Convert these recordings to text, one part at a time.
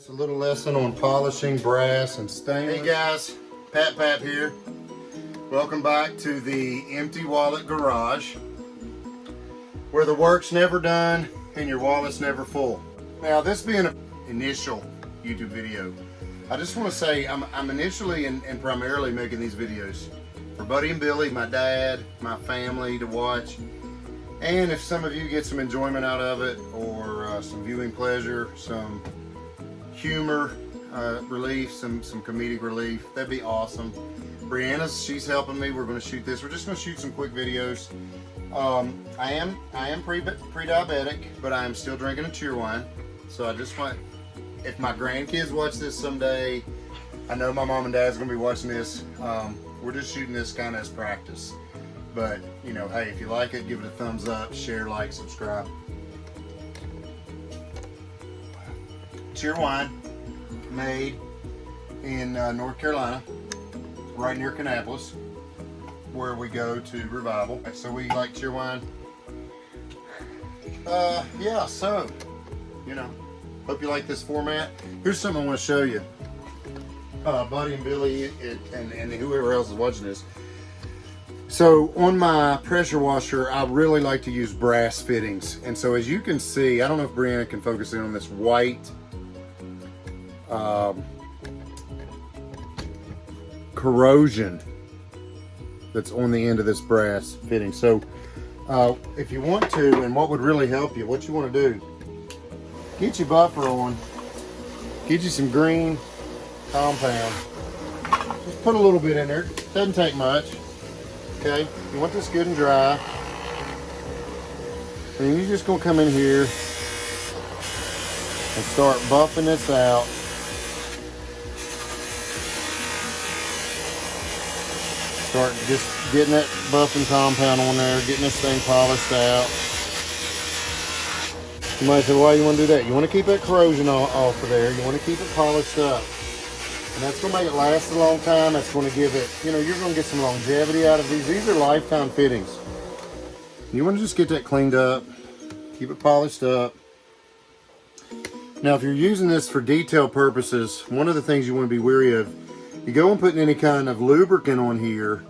It's a little lesson on polishing brass and stainless. Hey guys, Pat here. Welcome back to the Empty Wallet Garage, where the work's never done and your wallet's never full. Now, this being an initial YouTube video, I just want to say I'm initially and primarily making these videos for Buddy and Billy, my dad, my family to watch. And if some of you get some enjoyment out of it, or some viewing pleasure, some humor relief, some comedic relief, that'd be awesome. Brianna's, she's helping me. We're going to shoot this. We're just going to shoot some quick videos. I am pre-diabetic, but I am still drinking a Cheerwine. So I just want, if my grandkids watch this someday, I know my mom and dad's going to be watching this. We're just shooting this kind of as practice. But, you know, hey, if you like it, give it a thumbs up, share, like, subscribe. Cheerwine, made in North Carolina, right near Kannapolis, where we go to Revival. So we like Cheerwine. Yeah, so, you know, hope you like this format. Here's something I want to show you. Buddy and Billy and whoever else is watching this. So on my pressure washer, I really like to use brass fittings. And so as you can see, I don't know if Brianna can focus in on this white corrosion that's on the end of this brass fitting. So if you want to, and what would really help you, what you want to do, get your buffer on, get you some green compound, just put a little bit in there, doesn't take much. Okay, you want this good and dry. And you're just gonna come in here and start buffing this out. Start just getting that buffing compound on there, getting this thing polished out. You might say, why you want to do that? You want to keep that corrosion off of there. You want to keep it polished up. And that's going to make it last a long time. That's going to give it, you know, you're going to get some longevity out of these. These are lifetime fittings. You want to just get that cleaned up, keep it polished up. Now, if you're using this for detail purposes, one of the things you want to be wary of, you go and put any kind of lubricant on here,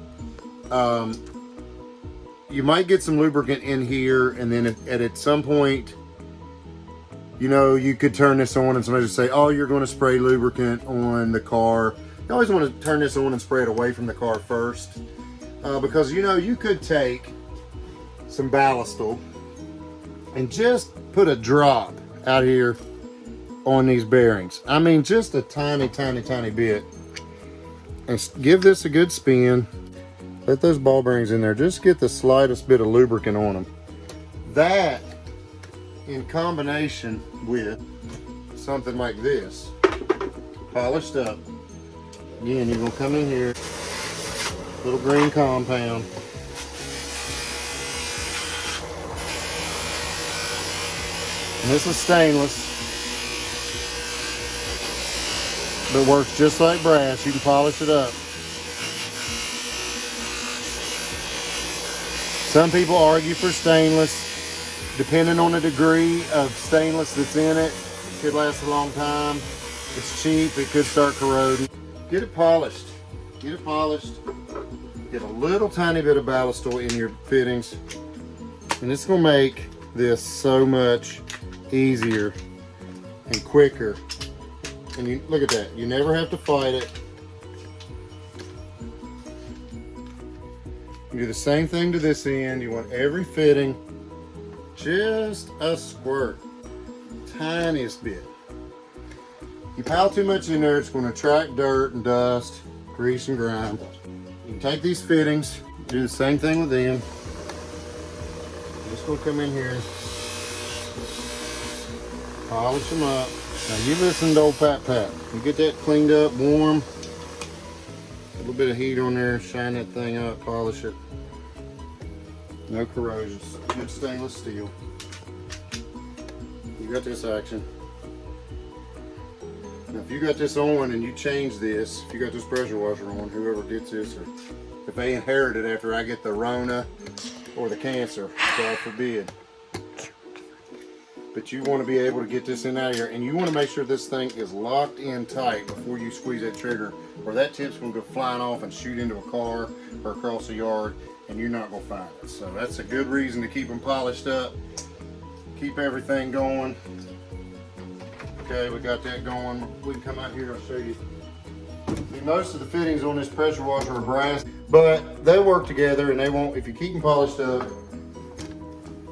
you might get some lubricant in here, and then at some point, you know, you could turn this on and somebody would say, oh, you're going to spray lubricant on the car. You always want to turn this on and spray it away from the car first. Because, you know, you could take some Ballistol and just put a drop out here on these bearings. I mean, just a tiny, tiny, tiny bit. And give this a good spin. Let those ball bearings in there. Just get the slightest bit of lubricant on them. That, in combination with something like this, polished up. Again, you're gonna come in here, little green compound. And this is stainless, but works just like brass. You can polish it up. Some people argue for stainless. Depending on the degree of stainless that's in it, it could last a long time. It's cheap, it could start corroding. Get it polished. Get it polished. Get a little tiny bit of Ballistol in your fittings. And it's gonna make this so much easier and quicker. And you look at that, you never have to fight it. You do the same thing to this end. You want every fitting just a squirt, tiniest bit. You pile too much in there, it's going to attract dirt and dust, grease and grime. You can take these fittings, do the same thing with them. Just going to come in here, polish them up. Now you listen to old Pat. You get that cleaned up, warm, a little bit of heat on there, shine that thing up, polish it. No corrosions, good stainless steel. You got this action. Now if you got this on and you change this, if you got this pressure washer on, whoever gets this, or if they inherit it after I get the Rona or the cancer, God forbid, but you want to be able to get this in out of here, and you want to make sure this thing is locked in tight before you squeeze that trigger, or that tip's going to go flying off and shoot into a car or across the yard, and you're not going to find it. So that's a good reason to keep them polished up, keep everything going. Okay, we got that going. We can come out here and I'll show you. See, most of the fittings on this pressure washer are brass, but they work together, and they won't, if you keep them polished up,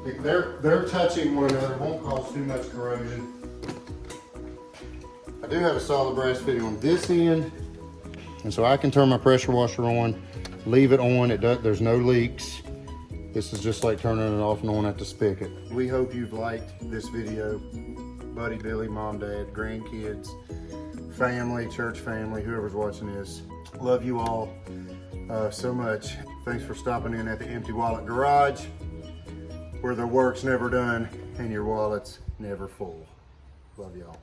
they're touching one another, won't cause too much corrosion. I do have a solid brass fitting on this end, and so I can turn my pressure washer on, leave it on, there's no leaks. This is just like turning it off and on at the spigot. We hope you've liked this video. Buddy, Billy, mom, dad, grandkids, family, church family, whoever's watching this. Love you all so much. Thanks for stopping in at the Empty Wallet Garage, where the work's never done and your wallet's never full. Love y'all.